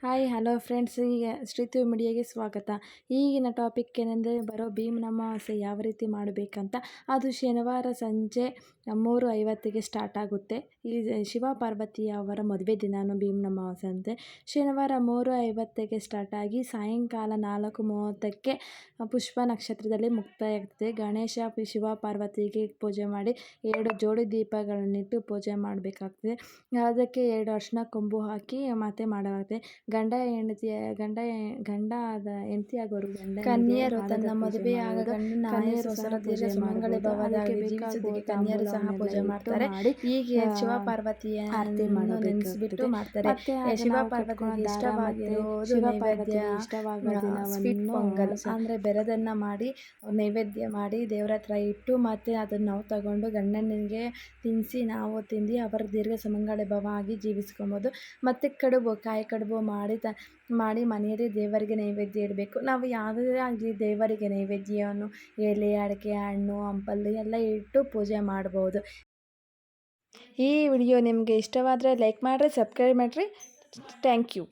Hi hello friends, ಈಗ ಶ್ರೀತು ಮೀಡಿಯಾಗೆ ಸ್ವಾಗತ. ಈಗಿನ ಟಾಪಿಕ್ ಏನೆಂದರೆ ಬರೋ ಭೀಮನ ಅಮಾವಾಸ್ಯೆ ಯಾವ ರೀತಿ ಮಾಡಬೇಕಂತ. ಅದು ಶನಿವಾರ ಸಂಜೆ 3:50ಗೆ ಸ್ಟಾರ್ಟ್ ಆಗುತ್ತೆ. ಈ ಶಿವ ಪಾರ್ವತಿ ಅವರ ಮದುವೆ ದಿನಾನು ಭೀಮನ ಅಮಾವಾಸ್ಯೆ ಅಂತೆ. ಶನಿವಾರ 3:50ಗೆ ಸ್ಟಾರ್ಟ್ ಆಗಿ ಸಾಯಂಕಾಲ 4:30ಕ್ಕೆ ಪುಷ್ಪ ನಕ್ಷತ್ರದಲ್ಲಿ ಮುಕ್ತಾಯ ಆಗ್ತದೆ. ಗಣೇಶ ಶಿವ ಪಾರ್ವತಿಗೆ ಪೂಜೆ ಮಾಡಿ 2 ಜೋಡಿ ದೀಪಗಳನ್ನಿಟ್ಟು ಪೂಜೆ ಮಾಡಬೇಕಾಗ್ತದೆ. ಅದಕ್ಕೆ 2 ಅರಿಶಿನ ಕೊಂಬು ಹಾಕಿ ಮತ್ತೆ ಮಾಡಲಾಗುತ್ತೆ. ಗಂಡ ಹೆಂಡತಿ ಆಗೋರು ಕನ್ಯರು ತನ್ನ ಮದುವೆಯಾಗ ಗಂಡನ ಆಯಸ್ಸು ದೀರ್ಘ ಸುಮಂಗಲಿ ಭವದಾಗಿ ಜೀವಿಸುವುದಕ್ಕೆ ಕನ್ಯರು ಸಹ ಪೂಜೆ ಮಾಡ್ತಾರೆ. ಹೀಗೆ ಶಿವ ಪಾರ್ವತಿಯನ್ನು ನೆನೆಸಿಬಿಟ್ಟು ಮಾಡ್ತಾರೆ. ಶಿವ ಪಾರ್ವತಿಗೆ ಇಷ್ಟವಾಗಿರುವುದು ನೈವೇದ್ಯ ಸ್ವೀಟ್ ಪೊಂಗಲ್ ಅಂದ್ರೆ ಬೆರದನ್ನ ಮಾಡಿ ನೈವೇದ್ಯ ಮಾಡಿ ದೇವ್ರ ಹತ್ರ ಇಟ್ಟು ಮತ್ತೆ ಅದನ್ನ ನಾವು ತಗೊಂಡು ಗಂಡನಿಗೆ ತಿನ್ನಿಸಿ ನಾವು ತಿಂದು ಅವರ ದೀರ್ಘ ಸುಮಂಗಲಿ ಭವ ಆಗಿ ಜೀವಿಸ್ಕೊಬೋದು. ಮತ್ತೆ ಕಾಯಿ ಕಡುಬು ಮಾಡಿ ಮನೆಯಲ್ಲಿ ದೇವರಿಗೆ ನೈವೇದ್ಯ ಇಡಬೇಕು. ನಾವು ಯಾವುದೇ ಆಗಲಿ ದೇವರಿಗೆ ನೈವೇದ್ಯವನ್ನು ಎಲೆ, ಅಡಿಕೆ, ಹಣ್ಣು, ಹಂಪಲು ಎಲ್ಲ ಇಟ್ಟು ಪೂಜೆ ಮಾಡ್ಬೋದು. ಈ ವಿಡಿಯೋ ನಿಮಗೆ ಇಷ್ಟವಾದರೆ ಲೈಕ್ ಮಾಡಿರಿ, ಸಬ್ಸ್ಕ್ರೈಬ್ ಮಾಡಿರಿ. Thank you.